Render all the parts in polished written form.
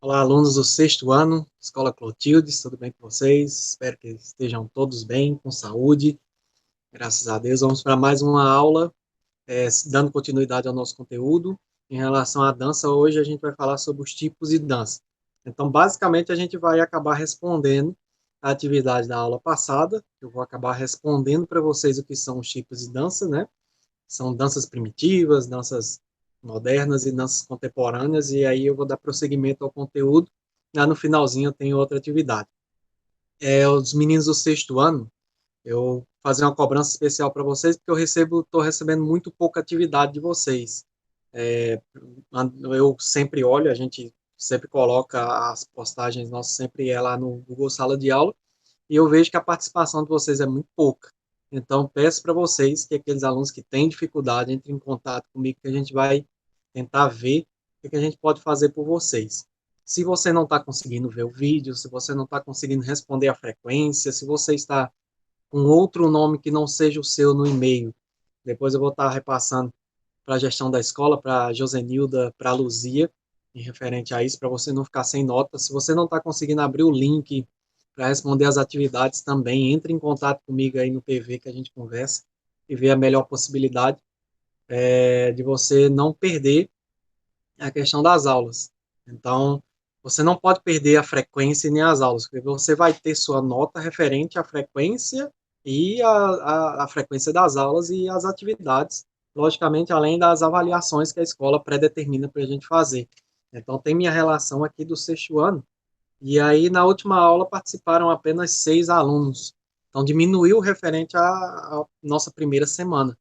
Olá, alunos do sexto ano, Escola Clotildes, tudo bem com vocês? Espero que estejam todos bem, com saúde, graças a Deus. Vamos para mais uma aula, dando continuidade ao nosso conteúdo. Em relação à dança, hoje a gente vai falar sobre os tipos de dança. Então, basicamente, a gente vai acabar respondendo a atividade da aula passada. Eu vou acabar respondendo para vocês o que são os tipos de dança, né? São danças primitivas, danças modernas e danças contemporâneas, e aí eu vou dar prosseguimento ao conteúdo. Lá no finalzinho eu tenho outra atividade. Os meninos do sexto ano, eu vou fazer uma cobrança especial para vocês, porque estou recebendo muito pouca atividade de vocês. É, eu sempre olho, a gente sempre coloca as postagens nossas, sempre é lá no Google Sala de Aula, e eu vejo que a participação de vocês é muito pouca. Então, peço para vocês que aqueles alunos que têm dificuldade entrem em contato comigo, que a gente vai tentar ver o que a gente pode fazer por vocês. Se você não está conseguindo ver o vídeo, se você não está conseguindo responder a frequência, se você está com outro nome que não seja o seu no e-mail, depois eu vou estar repassando para a gestão da escola, para a Josenilda, para a Luzia, em referente a isso, para você não ficar sem nota. Se você não está conseguindo abrir o link para responder as atividades também, entre em contato comigo aí no PV que a gente conversa e vê a melhor possibilidade de você não perder a questão das aulas. Então, você não pode perder a frequência nem as aulas, porque você vai ter sua nota referente à frequência e a frequência das aulas e as atividades, logicamente, além das avaliações que a escola predetermina para a gente fazer. Então, tem minha relação aqui do sexto ano, e aí na última aula participaram apenas 6 alunos. Então, diminuiu referente à nossa primeira semana.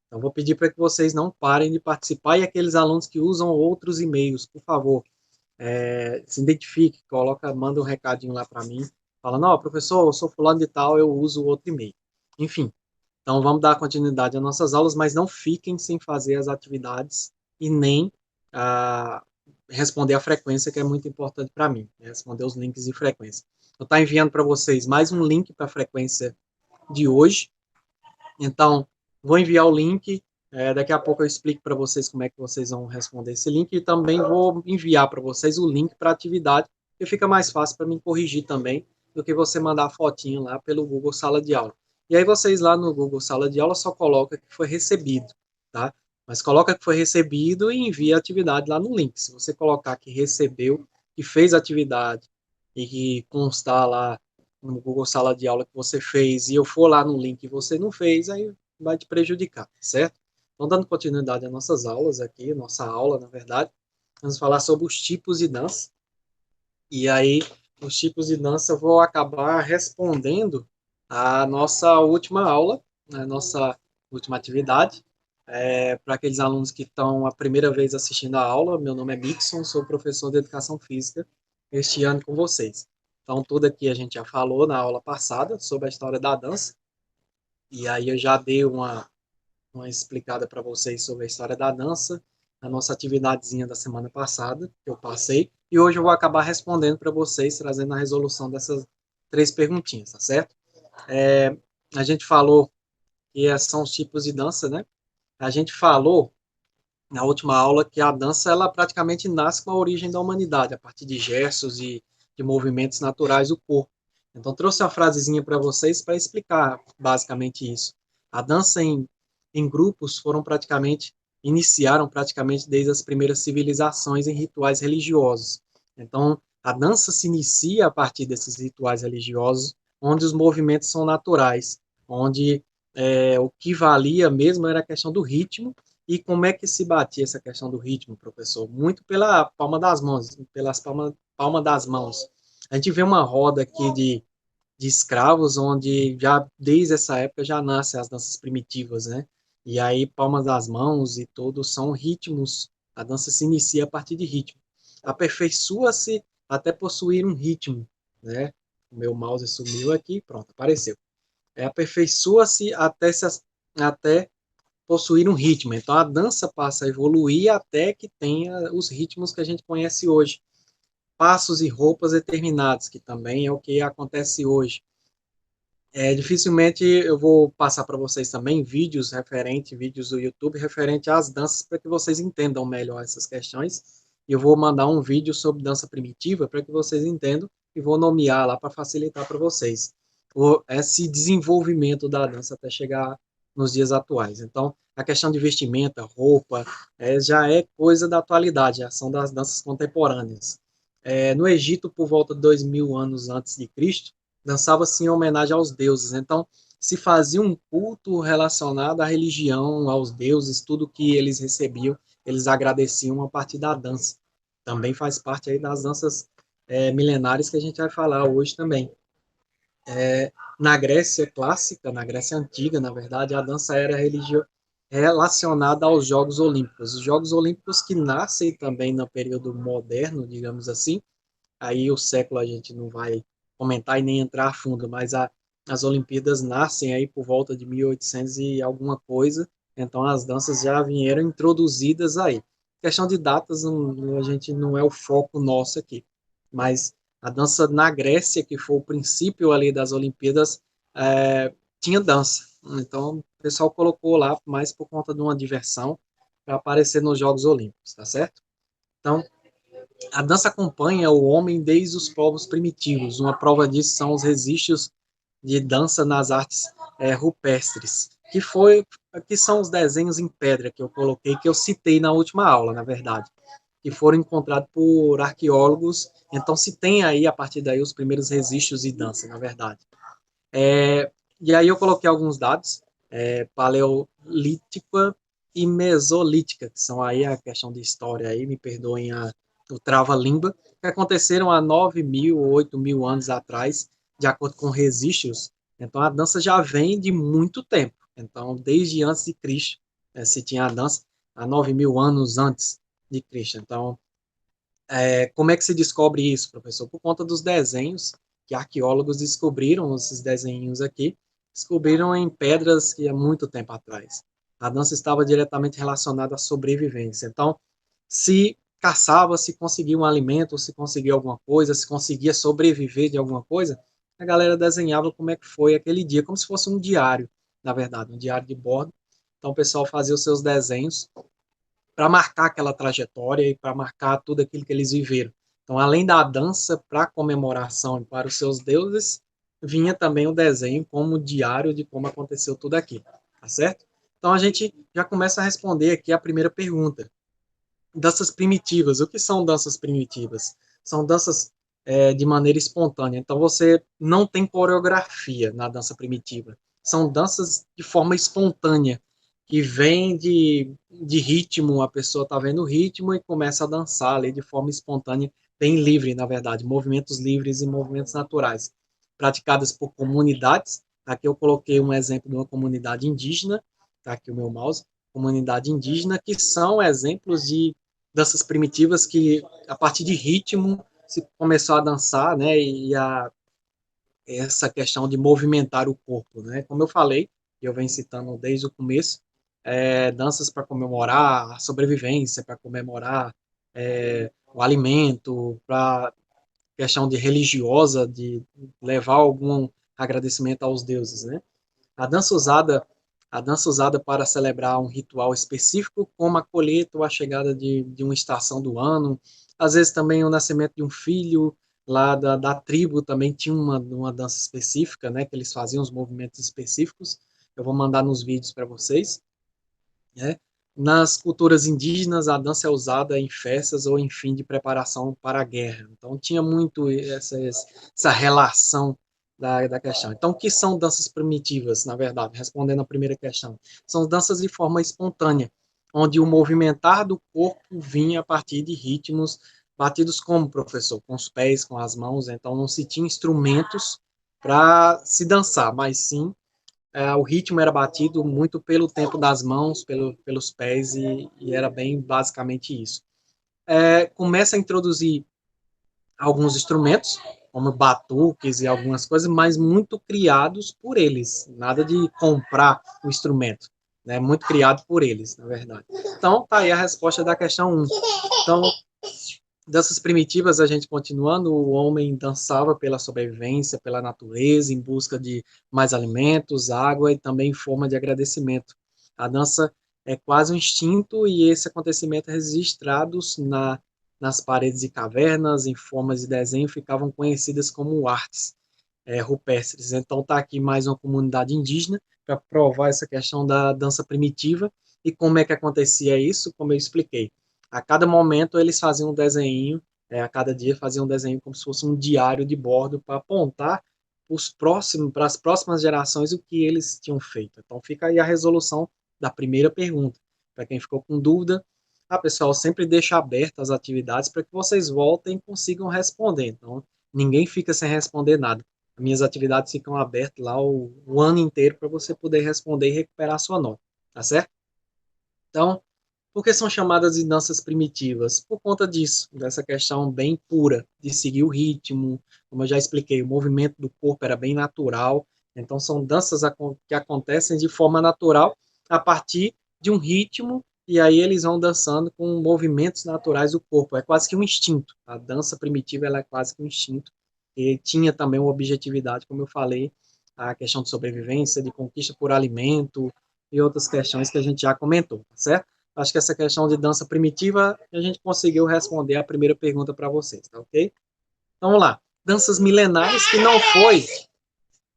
Então, vou pedir para que vocês não parem de participar e aqueles alunos que usam outros e-mails, por favor, se identifique, manda um recadinho lá para mim, falando, ó, professor, eu sou fulano de tal, eu uso outro e-mail. Enfim, então vamos dar continuidade às nossas aulas, mas não fiquem sem fazer as atividades e nem ah, responder a frequência, que é muito importante para mim, né? Responder os links de frequência. Eu estou enviando para vocês mais um link para a frequência de hoje, então, vou enviar o link. Daqui a pouco eu explico para vocês como é que vocês vão responder esse link e também vou enviar para vocês o link para a atividade, que fica mais fácil para mim corrigir também do que você mandar a fotinho lá pelo Google Sala de Aula. E aí vocês lá no Google Sala de Aula só coloca que foi recebido, tá? Mas coloca que foi recebido e envia a atividade lá no link. Se você colocar que recebeu, que fez a atividade e que constar lá no Google Sala de Aula que você fez e eu for lá no link e você não fez, aí vai te prejudicar, certo? Então, dando continuidade às nossas aulas aqui, nossa aula, na verdade, vamos falar sobre os tipos de dança. E aí, os tipos de dança, eu vou acabar respondendo a nossa última aula, a nossa última atividade. Para aqueles alunos que estão a primeira vez assistindo a aula, meu nome é Mixon, sou professor de Educação Física este ano com vocês. Então, tudo aqui a gente já falou na aula passada sobre a história da dança, e aí eu já dei uma explicada para vocês sobre a história da dança, a nossa atividadezinha da semana passada, que eu passei, e hoje eu vou acabar respondendo para vocês, trazendo a resolução dessas 3 perguntinhas, tá certo? A gente falou que são os tipos de dança, né? A gente falou na última aula que a dança ela praticamente nasce com a origem da humanidade, a partir de gestos e de movimentos naturais do corpo. Então trouxe uma frasezinha para vocês para explicar basicamente isso. A dança em grupos iniciaram praticamente desde as primeiras civilizações em rituais religiosos. Então a dança se inicia a partir desses rituais religiosos, onde os movimentos são naturais, onde o que valia mesmo era a questão do ritmo. E como é que se batia essa questão do ritmo, professor? Muito pela palma das mãos, pelas palma das mãos. A gente vê uma roda aqui de escravos, onde já desde essa época já nascem as danças primitivas, né? E aí palmas das mãos e tudo são ritmos. A dança se inicia a partir de ritmo. Aperfeiçoa-se até possuir um ritmo, né? O meu mouse sumiu aqui, pronto, apareceu. Aperfeiçoa-se até possuir um ritmo. Então a dança passa a evoluir até que tenha os ritmos que a gente conhece hoje. Passos e roupas determinados, que também é o que acontece hoje. Dificilmente eu vou passar para vocês também vídeos do YouTube referente às danças para que vocês entendam melhor essas questões. e eu vou mandar um vídeo sobre dança primitiva para que vocês entendam e vou nomear lá para facilitar para vocês esse desenvolvimento da dança até chegar nos dias atuais. Então, a questão de vestimenta, roupa, já é coisa da atualidade, já são das danças contemporâneas. No Egito, por volta de 2000 anos antes de Cristo, dançava-se em homenagem aos deuses. Então, se fazia um culto relacionado à religião, aos deuses, tudo que eles recebiam, eles agradeciam a partir da dança. Também faz parte aí das danças milenares que a gente vai falar hoje também. Na Grécia clássica, na Grécia antiga, na verdade, a dança era relacionada aos Jogos Olímpicos. Os Jogos Olímpicos que nascem também no período moderno, digamos assim, aí o século a gente não vai comentar e nem entrar a fundo, mas as Olimpíadas nascem aí por volta de 1800 e alguma coisa, então as danças já vieram introduzidas aí. Questão de datas, a gente não é o foco nosso aqui, mas a dança na Grécia, que foi o princípio ali das Olimpíadas, tinha dança. Então o pessoal colocou lá mais por conta de uma diversão para aparecer nos Jogos Olímpicos, tá certo? Então, a dança acompanha o homem desde os povos primitivos. Uma prova disso são os registros de dança nas artes rupestres, que são os desenhos em pedra que eu coloquei, que eu citei na última aula, na verdade, que foram encontrados por arqueólogos. Então se tem aí, a partir daí, os primeiros registros de dança, na verdade. E aí eu coloquei alguns dados, paleolítica e mesolítica, que são aí a questão de história aí, me perdoem o trava-língua, que aconteceram há 9.000 ou 8.000 anos atrás, de acordo com registros. Então a dança já vem de muito tempo. Então, desde antes de Cristo, se tinha a dança, há 9.000 anos antes de Cristo. Então, como é que se descobre isso, professor? Por conta dos desenhos que arqueólogos descobriram, esses desenhos aqui, descobriram em pedras que há muito tempo atrás. A dança estava diretamente relacionada à sobrevivência. Então, se caçava, se conseguia um alimento, se conseguia alguma coisa, se conseguia sobreviver de alguma coisa, a galera desenhava como é que foi aquele dia, como se fosse um diário, na verdade, um diário de bordo. Então, o pessoal fazia os seus desenhos para marcar aquela trajetória e para marcar tudo aquilo que eles viveram. Então, além da dança para comemoração e para os seus deuses, vinha também o desenho como diário de como aconteceu tudo aqui, tá certo? Então, a gente já começa a responder aqui a primeira pergunta. Danças primitivas. O que são danças primitivas? São danças de maneira espontânea. Então, você não tem coreografia na dança primitiva. São danças de forma espontânea, que vem de ritmo, a pessoa está vendo o ritmo e começa a dançar ali de forma espontânea, bem livre, na verdade, movimentos livres e movimentos naturais, praticadas por comunidades. Aqui eu coloquei um exemplo de uma comunidade indígena, está aqui o meu mouse, comunidade indígena, que são exemplos de danças primitivas que, a partir de ritmo, se começou a dançar, né, essa questão de movimentar o corpo, né, como eu falei, eu venho citando desde o começo, danças para comemorar a sobrevivência, para comemorar o alimento, para questão de religiosa, de levar algum agradecimento aos deuses, né. A dança usada a dança usada para celebrar um ritual específico, como a colheita ou a chegada de uma estação do ano, às vezes também o nascimento de um filho lá da tribo também tinha uma dança específica, né, que eles faziam os movimentos específicos. Eu vou mandar nos vídeos para vocês, né? Nas culturas indígenas, a dança é usada em festas ou em fim de preparação para a guerra. Então, tinha muito essa relação da questão. Então, o que são danças primitivas, na verdade? Respondendo a primeira questão. São danças de forma espontânea, onde o movimentar do corpo vinha a partir de ritmos batidos como, professor? Com os pés, com as mãos. Então, não se tinha instrumentos para se dançar, mas sim o ritmo era batido muito pelo tempo das mãos, pelos pés, e era bem basicamente isso. Começa a introduzir alguns instrumentos, como batuques e algumas coisas, mas muito criados por eles, nada de comprar o instrumento, né? Muito criado por eles, na verdade. Então, tá aí a resposta da questão 1. Então, danças primitivas, a gente continuando, o homem dançava pela sobrevivência, pela natureza, em busca de mais alimentos, água e também em forma de agradecimento. A dança é quase um instinto e esse acontecimento é registrado nas paredes de cavernas, em formas de desenho, ficavam conhecidas como artes rupestres. Então está aqui mais uma comunidade indígena para provar essa questão da dança primitiva e como é que acontecia isso, como eu expliquei. A cada momento eles faziam um desenho, a cada dia faziam um desenho como se fosse um diário de bordo para apontar para as próximas gerações o que eles tinham feito. Então fica aí a resolução da primeira pergunta. Para quem ficou com dúvida, pessoal, sempre deixa abertas as atividades para que vocês voltem e consigam responder. Então, ninguém fica sem responder nada. Minhas atividades ficam abertas lá o ano inteiro para você poder responder e recuperar a sua nota, tá certo? Então, por que são chamadas de danças primitivas? Por conta disso, dessa questão bem pura, de seguir o ritmo, como eu já expliquei, o movimento do corpo era bem natural, então são danças que acontecem de forma natural a partir de um ritmo, e aí eles vão dançando com movimentos naturais do corpo, é quase que um instinto, a dança primitiva ela é quase que um instinto, e tinha também uma objetividade, como eu falei, a questão de sobrevivência, de conquista por alimento, e outras questões que a gente já comentou, tá certo? Acho que essa questão de dança primitiva, a gente conseguiu responder a primeira pergunta para vocês, tá ok? Então, vamos lá. Danças milenares, que não foi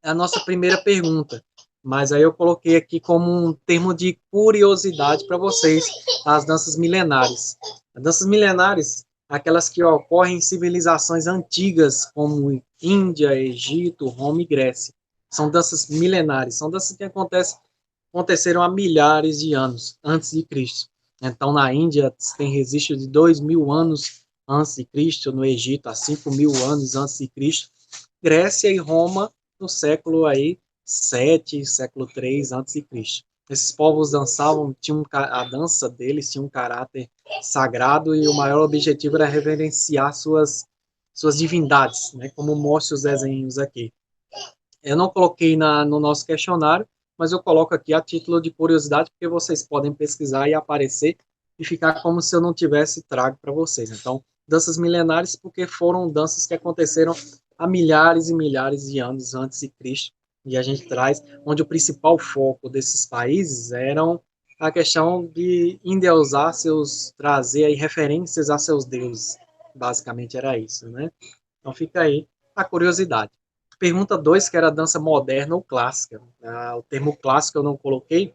a nossa primeira pergunta, mas aí eu coloquei aqui como um termo de curiosidade para vocês, as danças milenares. As danças milenares, aquelas que ocorrem em civilizações antigas, como Índia, Egito, Roma e Grécia. São danças milenares, são danças que aconteceram há milhares de anos antes de Cristo. Então, na Índia, tem registro de 2.000 anos antes de Cristo, no Egito, há 5.000 anos antes de Cristo, Grécia e Roma, no século aí 7, século 3 antes de Cristo. Esses povos dançavam, a dança deles tinha um caráter sagrado e o maior objetivo era reverenciar suas divindades, né, como mostra os desenhos aqui. Eu não coloquei no nosso questionário, mas eu coloco aqui a título de curiosidade, porque vocês podem pesquisar e aparecer e ficar como se eu não tivesse trago para vocês. Então, danças milenares, porque foram danças que aconteceram há milhares e milhares de anos antes de Cristo, e a gente traz, onde o principal foco desses países eram a questão de endeusar trazer aí referências a seus deuses. Basicamente era isso, né? Então fica aí a curiosidade. Pergunta 2, que era dança moderna ou clássica. O termo clássico eu não coloquei,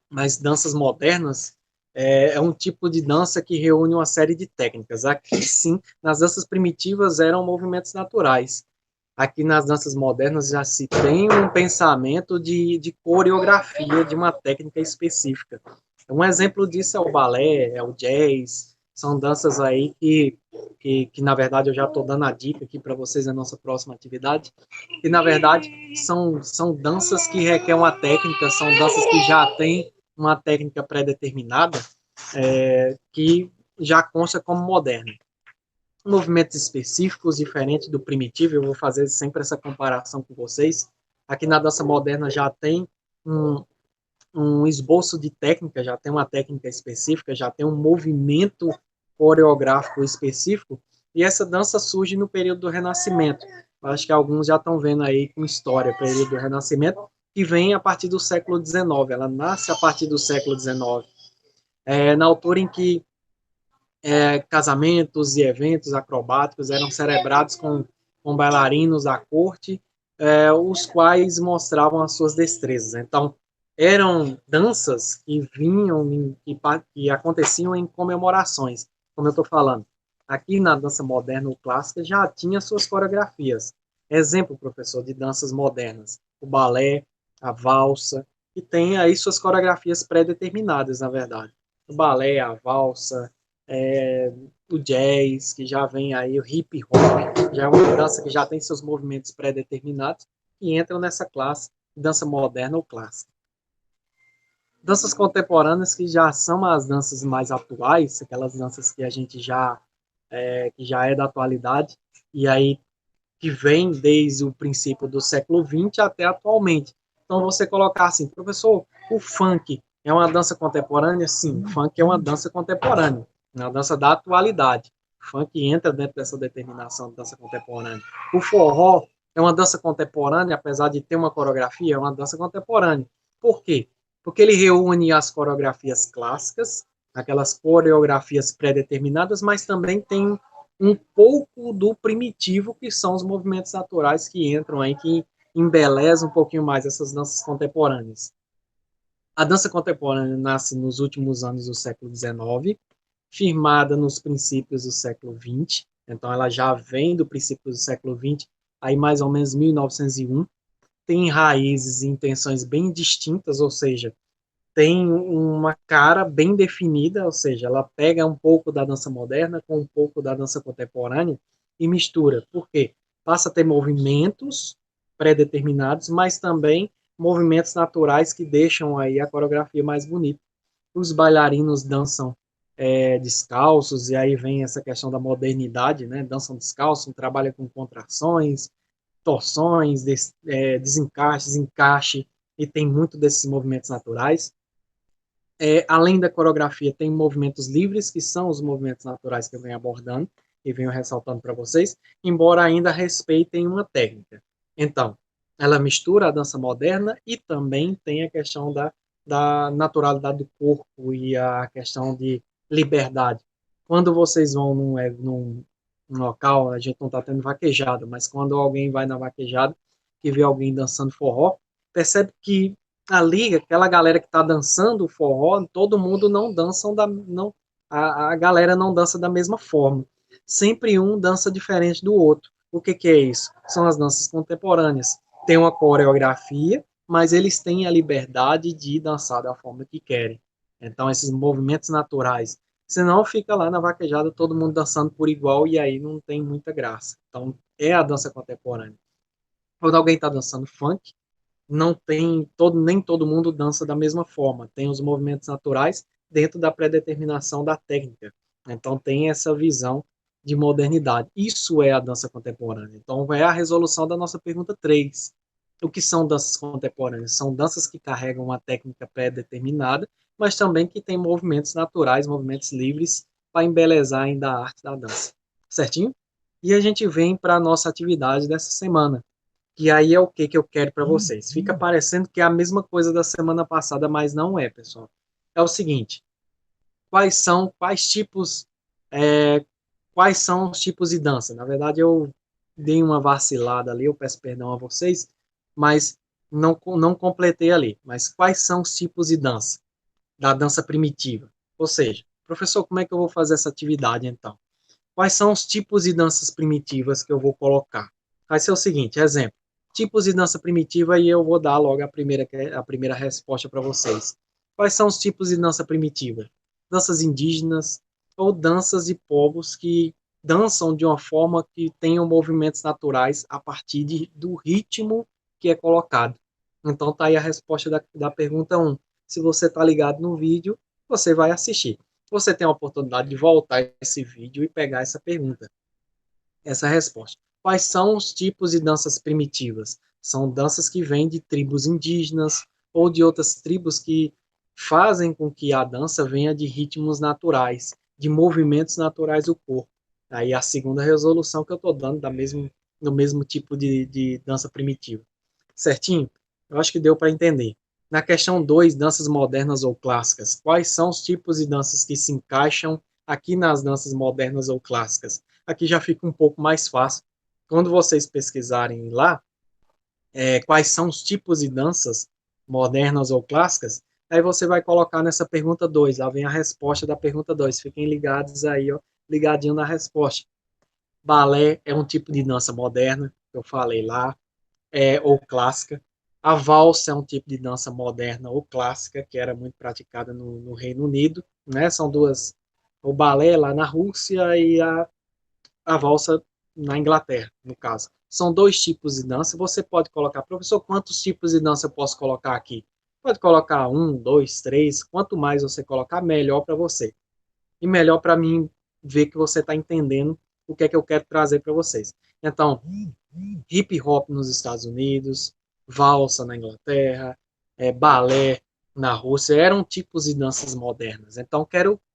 mas danças modernas é um tipo de dança que reúne uma série de técnicas. Aqui sim, nas danças primitivas eram movimentos naturais. Aqui nas danças modernas já se tem um pensamento de coreografia, de uma técnica específica. Um exemplo disso é o balé, é o jazz, são danças aí que na verdade eu já estou dando a dica aqui para vocês na nossa próxima atividade, que na verdade são danças que requerem uma técnica, são danças que já têm uma técnica pré-determinada, que já consta como moderna. Movimentos específicos, diferentes do primitivo, eu vou fazer sempre essa comparação com vocês. Aqui na dança moderna já tem um esboço de técnica, já tem uma técnica específica, já tem um movimento coreográfico específico, e essa dança surge no período do Renascimento. Eu acho que alguns já estão vendo aí com história, período do Renascimento, que vem a partir do século XIX, ela nasce a partir do século XIX, na altura em que casamentos e eventos acrobáticos eram celebrados com bailarinos da corte, os quais mostravam as suas destrezas. Então, eram danças que vinham, que aconteciam em comemorações, como eu estou falando. Aqui na dança moderna ou clássica já tinha suas coreografias. Exemplo, professor, de danças modernas, o balé, a valsa, que tem aí suas coreografias pré-determinadas, na verdade. O balé, a valsa, o jazz, que já vem aí, o hip hop, já é uma dança que já tem seus movimentos pré-determinados e entram nessa classe dança moderna ou clássica. Danças contemporâneas, que já são as danças mais atuais, aquelas danças que a gente que já é da atualidade, e aí que vem desde o princípio do século XX até atualmente. Então, você colocar assim, professor, o funk é uma dança contemporânea? Sim, o funk é uma dança contemporânea, é uma dança da atualidade. O funk entra dentro dessa determinação de dança contemporânea. O forró é uma dança contemporânea, apesar de ter uma coreografia, é uma dança contemporânea. Por quê? Porque ele reúne as coreografias clássicas, aquelas coreografias pré-determinadas, mas também tem um pouco do primitivo, que são os movimentos naturais que entram aí, que embelezam um pouquinho mais essas danças contemporâneas. A dança contemporânea nasce nos últimos anos do século XIX, firmada nos princípios do século XX, então ela já vem do princípio do século XX, aí mais ou menos 1901, tem raízes e intenções bem distintas, ou seja, tem uma cara bem definida, ou seja, ela pega um pouco da dança moderna com um pouco da dança contemporânea e mistura. Por quê? Passa a ter movimentos pré-determinados, mas também movimentos naturais que deixam aí a coreografia mais bonita. Os bailarinos dançam descalços, e aí vem essa questão da modernidade, né? Dançam descalços, trabalham com contrações, torções, desencaixes, encaixe, e tem muito desses movimentos naturais. Além da coreografia, tem movimentos livres, que são os movimentos naturais que eu venho abordando e venho ressaltando para vocês, embora ainda respeitem uma técnica. Então, ela mistura a dança moderna e também tem a questão da naturalidade do corpo e a questão de liberdade. Quando vocês vão num local, a gente não está tendo vaquejada, mas quando alguém vai na vaquejada e vê alguém dançando forró, percebe que ali, aquela galera que está dançando o forró, todo mundo não dança não, a galera não dança da mesma forma. Sempre um dança diferente do outro. O que é isso? São as danças contemporâneas. Tem uma coreografia, mas eles têm a liberdade de dançar da forma que querem. Então, esses movimentos naturais. Senão fica lá na vaquejada todo mundo dançando por igual e aí não tem muita graça. Então, é a dança contemporânea. Quando alguém está dançando funk, não tem nem todo mundo dança da mesma forma. Tem os movimentos naturais dentro da predeterminação da técnica. Então tem essa visão de modernidade. Isso é a dança contemporânea. Então é a resolução da nossa pergunta 3. O que são danças contemporâneas? São danças que carregam uma técnica pré-determinada, mas também que têm movimentos naturais, movimentos livres para embelezar ainda a arte da dança. Certinho? E a gente vem para a nossa atividade dessa semana, que aí é o que eu quero para vocês. Fica parecendo que é a mesma coisa da semana passada, mas não é, pessoal. É o seguinte: é, quais são os tipos de dança? Na verdade, eu dei uma vacilada ali, eu peço perdão a vocês, mas não completei ali. Mas quais são os tipos de dança? Da dança primitiva. Ou seja, professor, como é que eu vou fazer essa atividade então? Quais são os tipos de danças primitivas que eu vou colocar? Vai ser o seguinte, exemplo, tipos de dança primitiva, e eu vou dar logo a primeira resposta para vocês. Quais são os tipos de dança primitiva? Danças indígenas ou danças de povos que dançam de uma forma que tenham movimentos naturais a partir do ritmo que é colocado. Então tá aí a resposta da pergunta 1. Se você está ligado no vídeo, você vai assistir. Você tem a oportunidade de voltar esse vídeo e pegar essa pergunta, essa resposta. Quais são os tipos de danças primitivas? São danças que vêm de tribos indígenas ou de outras tribos que fazem com que a dança venha de ritmos naturais, de movimentos naturais do corpo. Aí a segunda resolução que eu estou dando do mesmo tipo de dança primitiva. Certinho? Eu acho que deu para entender. Na questão 2, danças modernas ou clássicas. Quais são os tipos de danças que se encaixam aqui nas danças modernas ou clássicas? Aqui já fica um pouco mais fácil. Quando vocês pesquisarem lá, quais são os tipos de danças modernas ou clássicas, aí você vai colocar nessa pergunta 2. Lá vem a resposta da pergunta 2. Fiquem ligados aí, ó, ligadinho na resposta. Balé é um tipo de dança moderna, que eu falei lá, ou clássica. A valsa é um tipo de dança moderna ou clássica, que era muito praticada no Reino Unido, né? São duas, o balé lá na Rússia e a valsa na Inglaterra, no caso. São dois tipos de dança. Você pode colocar, professor, quantos tipos de dança eu posso colocar aqui? Pode colocar um, dois, três. Quanto mais você colocar, melhor para você. E melhor para mim ver que você está entendendo o que é que eu quero trazer para vocês. Então, hip hop nos Estados Unidos, valsa na Inglaterra, balé na Rússia, eram tipos de danças modernas. Então,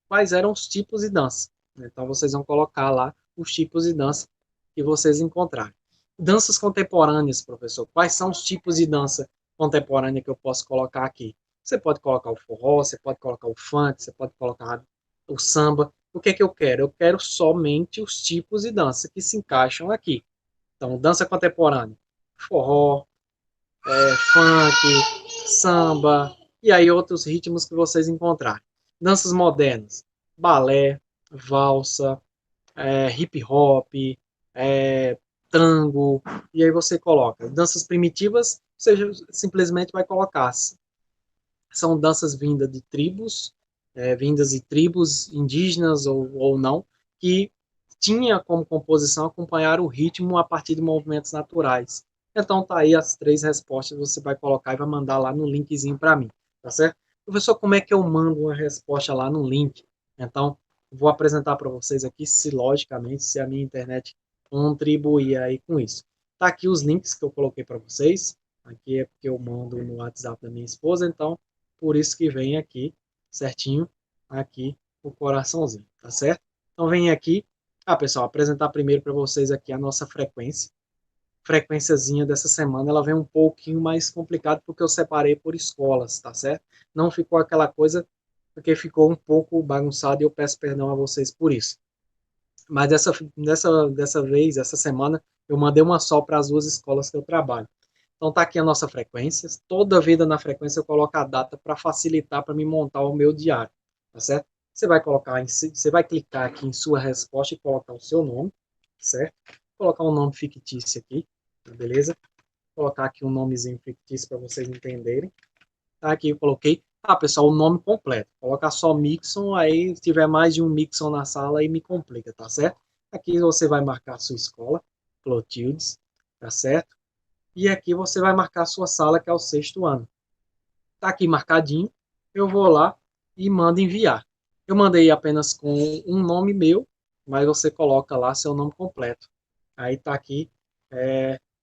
quais eram os tipos de dança. Então, vocês vão colocar lá os tipos de dança que vocês encontrarem. Danças contemporâneas, professor. Quais são os tipos de dança contemporânea que eu posso colocar aqui? Você pode colocar o forró, você pode colocar o funk, você pode colocar o samba. O que é que eu quero? Eu quero somente os tipos de dança que se encaixam aqui. Então, dança contemporânea, forró, funk, samba, e aí outros ritmos que vocês encontrarem. Danças modernas, balé, valsa, hip hop, é, tango, e aí você coloca. Danças primitivas, você simplesmente vai colocar. São danças vindas de tribos indígenas ou não, que tinha como composição acompanhar o ritmo a partir de movimentos naturais. Então tá aí as 3 respostas, você vai colocar e vai mandar lá no linkzinho para mim, tá certo? Professor, como é que eu mando uma resposta lá no link? Então, vou apresentar para vocês aqui, se logicamente, se a minha internet contribuir aí com isso. Tá aqui os links que eu coloquei para vocês. Aqui é porque eu mando no WhatsApp da minha esposa, então por isso que vem aqui, certinho, aqui o coraçãozinho, tá certo? Então vem aqui, pessoal, apresentar primeiro para vocês aqui a nossa frequência. Frequênciazinha dessa semana, ela vem um pouquinho mais complicada porque eu separei por escolas, tá certo? Não ficou aquela coisa, porque ficou um pouco bagunçado e eu peço perdão a vocês por isso. Mas dessa vez, essa semana, eu mandei uma só para as 2 escolas que eu trabalho. Então tá aqui a nossa frequência. Toda vida na frequência eu coloco a data para facilitar para me montar o meu diário, tá certo? Você vai clicar aqui em sua resposta e colocar o seu nome, certo? Colocar um nome fictício aqui, beleza? Colocar aqui um nomezinho fictício para vocês entenderem. Tá aqui eu coloquei, pessoal, o nome completo. Colocar só Mixon, aí se tiver mais de um Mixon na sala aí me complica, tá certo? Aqui você vai marcar a sua escola, Clotildes, tá certo? E aqui você vai marcar a sua sala, que é o 6º ano. Tá aqui marcadinho, eu vou lá e mando enviar. Eu mandei apenas com um nome meu, mas você coloca lá seu nome completo. Aí tá aqui,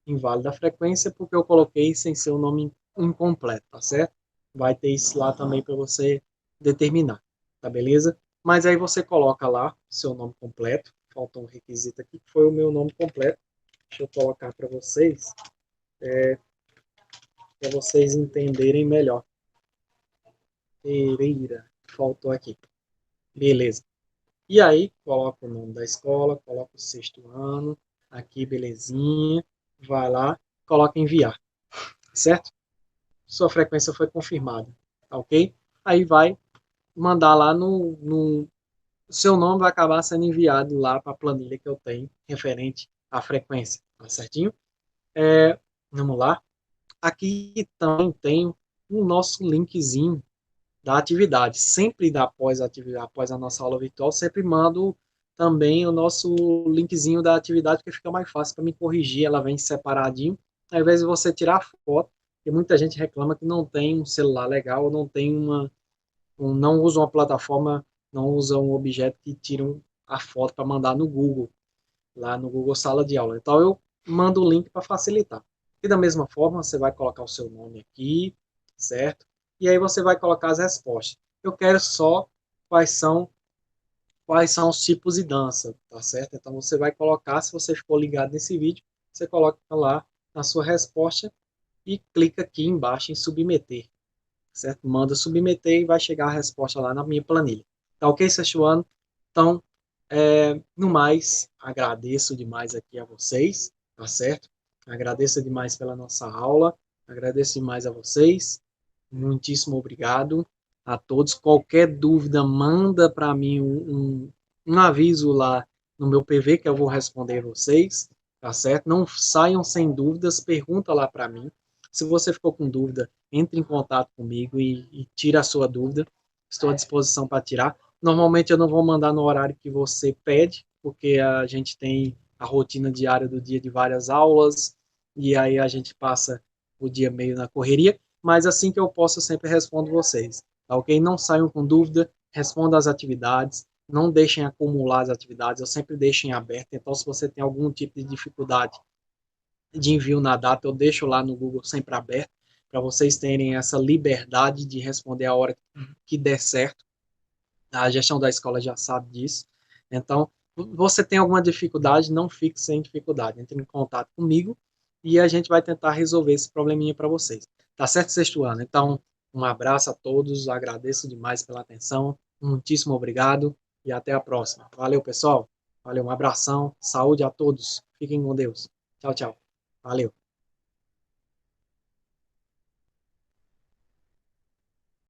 inválido a frequência, porque eu coloquei sem seu nome incompleto, tá certo? Vai ter isso lá também para você determinar, tá beleza? Mas aí você coloca lá seu nome completo, falta um requisito aqui, que foi o meu nome completo. Deixa eu colocar para vocês entenderem melhor. Pereira, faltou aqui. Beleza. E aí, coloca o nome da escola, coloca o 6º ano, aqui, belezinha, vai lá, coloca enviar, certo? Sua frequência foi confirmada, tá ok? Aí vai mandar lá no seu nome vai acabar sendo enviado lá para a planilha que eu tenho referente à frequência, tá certinho? Vamos lá. Aqui também tem o nosso linkzinho da atividade. Sempre após a atividade, após a nossa aula virtual, sempre mando também o nosso linkzinho da atividade, que fica mais fácil para me corrigir, ela vem separadinho. Ao invés de você tirar foto, e muita gente reclama que não tem um celular legal, ou não tem não usa uma plataforma, não usa um objeto que tira a foto para mandar no Google, lá no Google Sala de Aula. Então eu mando o link para facilitar. E da mesma forma, você vai colocar o seu nome aqui, certo? E aí você vai colocar as respostas. Eu quero só quais são os tipos de dança, tá certo? Então você vai colocar, se você ficou ligado nesse vídeo, você coloca lá na sua resposta e clica aqui embaixo em submeter, certo? Manda submeter e vai chegar a resposta lá na minha planilha. Tá ok, sexto ano? Então, no mais, agradeço demais aqui a vocês, tá certo? Agradeço demais pela nossa aula, agradeço demais a vocês, muitíssimo obrigado a todos. Qualquer dúvida, manda para mim um aviso lá no meu PV que eu vou responder vocês, tá certo? Não saiam sem dúvidas, pergunta lá para mim. Se você ficou com dúvida, entre em contato comigo e tira a sua dúvida. Estou à disposição para tirar. Normalmente eu não vou mandar no horário que você pede, porque a gente tem a rotina diária do dia de várias aulas, e aí a gente passa o dia meio na correria, mas assim que eu posso, eu sempre respondo vocês, tá ok? Não saiam com dúvida, respondam as atividades, não deixem acumular as atividades, eu sempre deixo em aberto, então se você tem algum tipo de dificuldade de envio na data, eu deixo lá no Google sempre aberto, para vocês terem essa liberdade de responder a hora que der certo. A gestão da escola já sabe disso. Então, você tem alguma dificuldade, não fique sem dificuldade. Entre em contato comigo e a gente vai tentar resolver esse probleminha para vocês. Tá certo, sexto ano? Então, um abraço a todos, agradeço demais pela atenção Muitíssimo obrigado e até a próxima. Valeu, pessoal. Valeu, um abração. Saúde a todos. Fiquem com Deus. Tchau, tchau. Valeu.